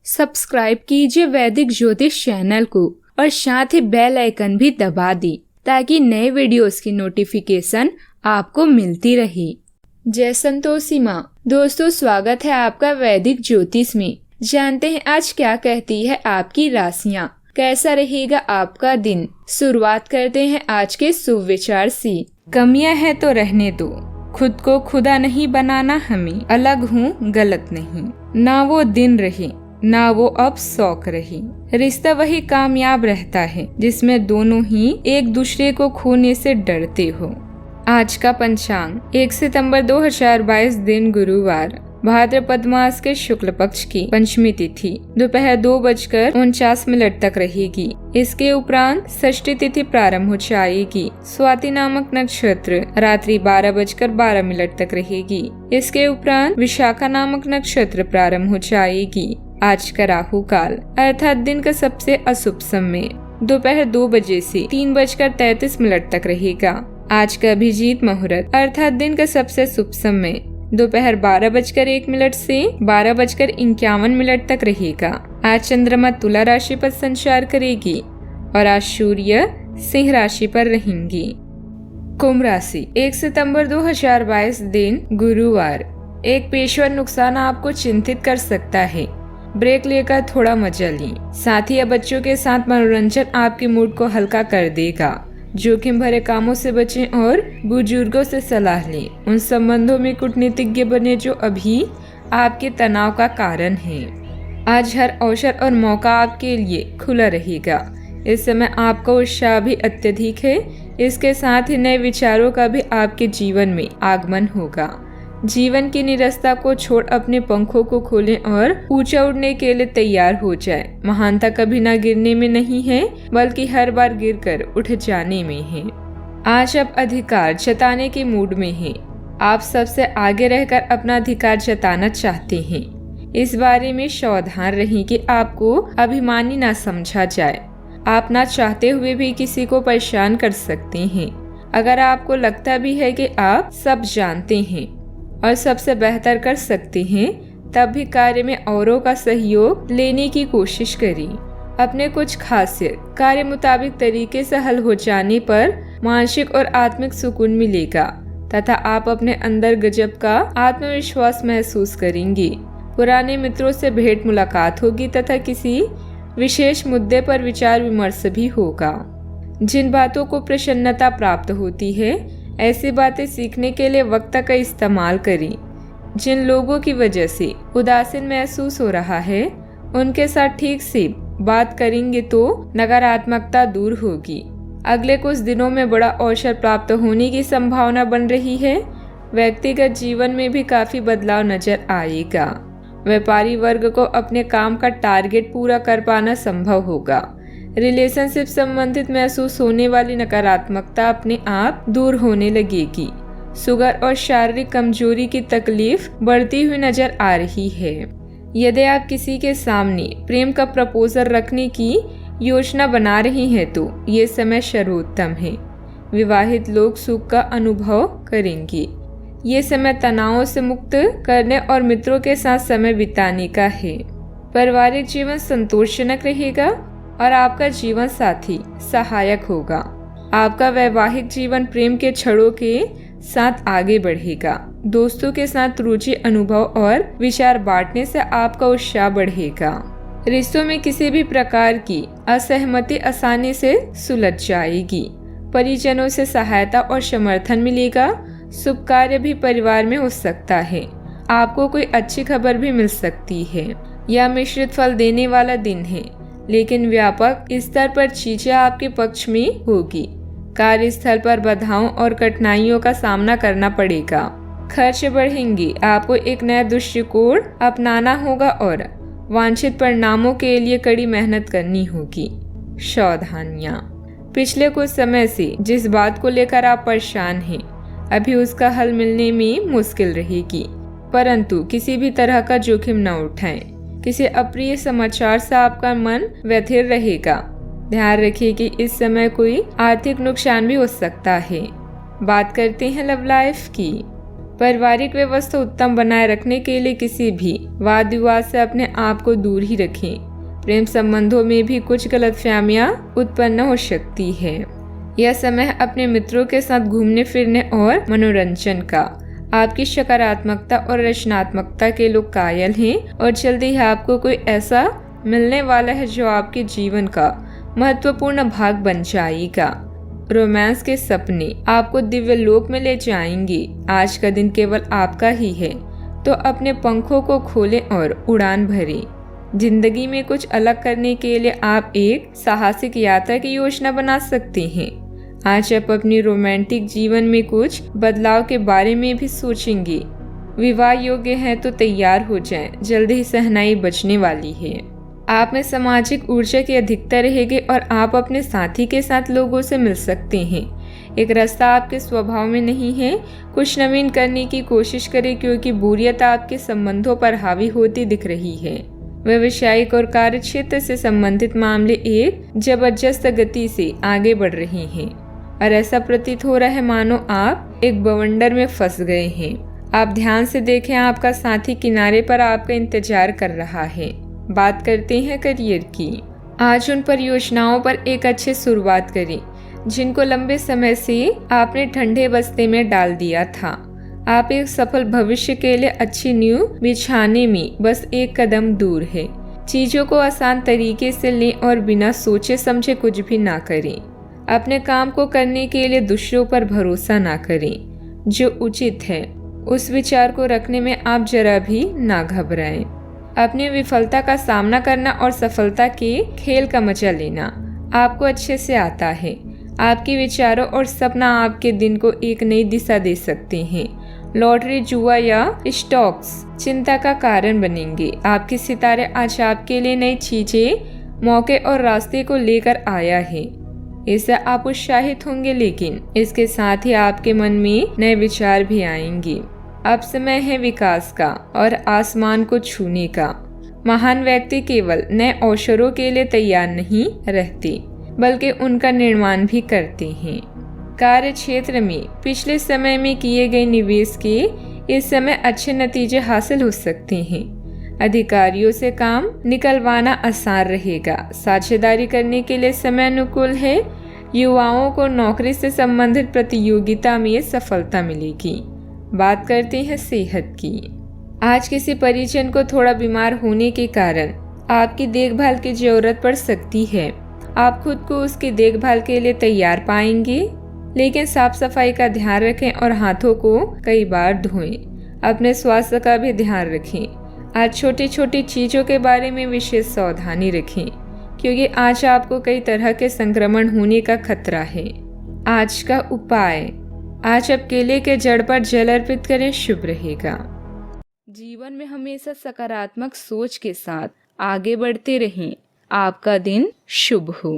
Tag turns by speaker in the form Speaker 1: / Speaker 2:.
Speaker 1: Subscribe कीजिए वैदिक ज्योतिष चैनल को और साथ ही बेल आइकन भी दबा दी ताकि नए वीडियोस की नोटिफिकेशन आपको मिलती रहे। जय संतोषी माँ। दोस्तों, स्वागत है आपका वैदिक ज्योतिष में। जानते हैं आज क्या कहती है आपकी राशियाँ, कैसा रहेगा आपका दिन। शुरुआत करते हैं आज के शुभ विचार से। कमियां है तो रहने दो, खुद को खुदा नहीं बनाना हमें, अलग हूँ गलत नहीं। ना वो दिन रहे ना वो अब शौक रही। रिश्ता वही कामयाब रहता है जिसमें दोनों ही एक दूसरे को खोने से डरते हो। आज का पंचांग 1 सितंबर 2022, दिन गुरुवार, भाद्रपद मास के शुक्ल पक्ष की पंचमी तिथि दोपहर 2:49 तक रहेगी। इसके उपरांत षष्ठी तिथि प्रारंभ हो जाएगी। स्वाति नामक नक्षत्र रात्रि 12:12 तक रहेगी। इसके उपरांत विशाखा नामक नक्षत्र प्रारंभ हो जाएगी। आज का राहु काल अर्थात दिन का सबसे अशुभ समय दोपहर 2 बजे से 3:33 तक रहेगा। आज का अभिजीत मुहूर्त अर्थात दिन का सबसे शुभ समय दोपहर 12:01 से 12:51 तक रहेगा। आज चंद्रमा तुला राशि पर संचार करेगी और आज सूर्य सिंह राशि पर रहेंगी। कुंभ राशि 1 सितंबर 2022, दिन गुरुवार, एक पेशेवर नुकसान आपको चिंतित कर सकता है। ब्रेक लेकर थोड़ा मजा लें। साथ ही बच्चों के साथ मनोरंजन आपके मूड को हल्का कर देगा। जोखिम भरे कामों से बचें और बुजुर्गों से सलाह लें। उन संबंधों में कूटनीतिज्ञ बने जो अभी आपके तनाव का कारण है। आज हर अवसर और मौका आपके लिए खुला रहेगा। इस समय आपका उत्साह भी अत्यधिक है। इसके साथ ही नए विचारों का भी आपके जीवन में आगमन होगा। जीवन की निरस्ता को छोड़ अपने पंखों को खोलें और ऊंचा उड़ने के लिए तैयार हो जाएं। महानता कभी ना गिरने में नहीं है बल्कि हर बार गिरकर उठ जाने में है। आज आप अधिकार जताने के मूड में हैं। आप सबसे आगे रहकर अपना अधिकार जताना चाहते हैं। इस बारे में सावधान रहें कि आपको अभिमानी ना समझा जाए। आप ना चाहते हुए भी किसी को परेशान कर सकते हैं। अगर आपको लगता भी है कि आप सब जानते हैं और सबसे बेहतर कर सकते हैं, तब भी कार्य में औरों का सहयोग लेने की कोशिश करें। अपने कुछ खासियत कार्य मुताबिक तरीके से हल हो जाने पर मानसिक और आत्मिक सुकून मिलेगा तथा आप अपने अंदर गजब का आत्मविश्वास महसूस करेंगे। पुराने मित्रों से भेंट मुलाकात होगी तथा किसी विशेष मुद्दे पर विचार विमर्श भी होगा। जिन बातों को प्रसन्नता प्राप्त होती है, ऐसी बातें सीखने के लिए वक्त का इस्तेमाल करें। जिन लोगों की वजह से उदासीन महसूस हो रहा है, उनके साथ ठीक से बात करेंगे तो नकारात्मकता दूर होगी। अगले कुछ दिनों में बड़ा अवसर प्राप्त होने की संभावना बन रही है। व्यक्तिगत जीवन में भी काफी बदलाव नजर आएगा। व्यापारी वर्ग को अपने काम का टारगेट पूरा कर पाना संभव होगा। रिलेशनशिप संबंधित महसूस होने वाली नकारात्मकता अपने आप दूर होने लगेगी। शुगर और शारीरिक कमजोरी की तकलीफ बढ़ती हुई नजर आ रही है। यदि आप किसी के सामने प्रेम का प्रपोजल रखने की योजना बना रही हैं तो ये समय सर्वोत्तम है। विवाहित लोग सुख का अनुभव करेंगे। ये समय तनावों से मुक्त करने और मित्रों के साथ समय बिताने का है। पारिवारिक जीवन संतोषजनक रहेगा और आपका जीवन साथी सहायक होगा। आपका वैवाहिक जीवन प्रेम के छड़ों के साथ आगे बढ़ेगा। दोस्तों के साथ रुचि, अनुभव और विचार बांटने से आपका उत्साह बढ़ेगा। रिश्तों में किसी भी प्रकार की असहमति आसानी से सुलझ जाएगी। परिजनों से सहायता और समर्थन मिलेगा। शुभ कार्य भी परिवार में हो सकता है। आपको कोई अच्छी खबर भी मिल सकती है। यह मिश्रित फल देने वाला दिन है, लेकिन व्यापक स्तर पर चीजें आपके पक्ष में होगी। कार्यस्थल पर बाधाओं और कठिनाइयों का सामना करना पड़ेगा। खर्च बढ़ेंगे। आपको एक नया दृष्टिकोण अपनाना होगा और वांछित परिणामों के लिए कड़ी मेहनत करनी होगी। सावधानियां। पिछले कुछ समय से जिस बात को लेकर आप परेशान हैं, अभी उसका हल मिलने में मुश्किल रहेगी, परंतु किसी भी तरह का जोखिम न उठाएं। किसी अप्रिय समाचार से आपका मन व्यथित रहेगा। ध्यान रखिए कि इस समय कोई आर्थिक नुकसान भी हो सकता है। बात करते हैं लव लाइफ की। पारिवारिक व्यवस्था उत्तम बनाए रखने के लिए किसी भी वाद विवाद से अपने आप को दूर ही रखें। प्रेम संबंधों में भी कुछ गलतफहमियां उत्पन्न हो सकती है। यह समय अपने मित्रों के साथ घूमने फिरने और मनोरंजन का। आपकी सकारात्मकता और रचनात्मकता के लोग कायल हैं और जल्दी ही आपको कोई ऐसा मिलने वाला है जो आपके जीवन का महत्वपूर्ण भाग बन जाएगा। रोमांस के सपने आपको दिव्य लोक में ले जाएंगे। आज का दिन केवल आपका ही है, तो अपने पंखों को खोलें और उड़ान भरें। जिंदगी में कुछ अलग करने के लिए आप एक साहसिक यात्रा की योजना बना सकते हैं। आज आप अपनी रोमांटिक जीवन में कुछ बदलाव के बारे में भी सोचेंगे। विवाह योग्य है तो तैयार हो जाएं, जल्दी ही शहनाई बजने वाली है। आप में सामाजिक ऊर्जा की अधिकता रहेगी और आप अपने साथी के साथ लोगों से मिल सकते हैं। एक रास्ता आपके स्वभाव में नहीं है, कुछ नवीन करने की कोशिश करें क्योंकि बोरियत आपके संबंधों पर हावी होती दिख रही है। व्यावसायिक और कार्य क्षेत्र से संबंधित मामले एक जबरदस्त गति से आगे बढ़ रहे हैं और ऐसा प्रतीत हो रहा है मानो आप एक बवंडर में फंस गए हैं। आप ध्यान से देखें, आपका साथी किनारे पर आपका इंतजार कर रहा है। बात करते हैं करियर की। आज उन परियोजनाओं पर एक अच्छी शुरुआत करें जिनको लंबे समय से आपने ठंडे बस्ते में डाल दिया था। आप एक सफल भविष्य के लिए अच्छी नींव बिछाने में बस एक कदम दूर है। चीजों को आसान तरीके से लें और बिना सोचे समझे कुछ भी ना करें। अपने काम को करने के लिए दूसरों पर भरोसा ना करें। जो उचित है उस विचार को रखने में आप जरा भी ना घबराएं। अपनी विफलता का सामना करना और सफलता के खेल का मजा लेना आपको अच्छे से आता है। आपके विचारों और सपना आपके दिन को एक नई दिशा दे सकते हैं। लॉटरी, जुआ या स्टॉक्स चिंता का कारण बनेंगे। आपके सितारे आज आपके लिए नई चीजें, मौके और रास्ते को लेकर आया है। इससे आप उत्साहित होंगे, लेकिन इसके साथ ही आपके मन में नए विचार भी आएंगे। अब समय है विकास का और आसमान को छूने का। महान व्यक्ति केवल नए अवसरों के लिए तैयार नहीं रहते, बल्कि उनका निर्माण भी करते हैं। कार्य क्षेत्र में पिछले समय में किए गए निवेश के इस समय अच्छे नतीजे हासिल हो सकते हैं। अधिकारियों से काम निकलवाना आसान रहेगा। साझेदारी करने के लिए समय अनुकूल है। युवाओं को नौकरी से संबंधित प्रतियोगिता में सफलता मिलेगी। बात करते हैं सेहत की। आज किसी परिजन को थोड़ा बीमार होने के कारण आपकी देखभाल की जरूरत पड़ सकती है। आप खुद को उसकी देखभाल के लिए तैयार पाएंगे, लेकिन साफ सफाई का ध्यान रखें और हाथों को कई बार धोएं। अपने स्वास्थ्य का भी ध्यान रखें। आज छोटी छोटी चीजों के बारे में विशेष सावधानी रखें, क्योंकि आज आपको कई तरह के संक्रमण होने का खतरा है। आज का उपाय, आज आप केले के जड़ पर जल अर्पित करें, शुभ रहेगा। जीवन में हमेशा सकारात्मक सोच के साथ आगे बढ़ते रहें। आपका दिन शुभ हो।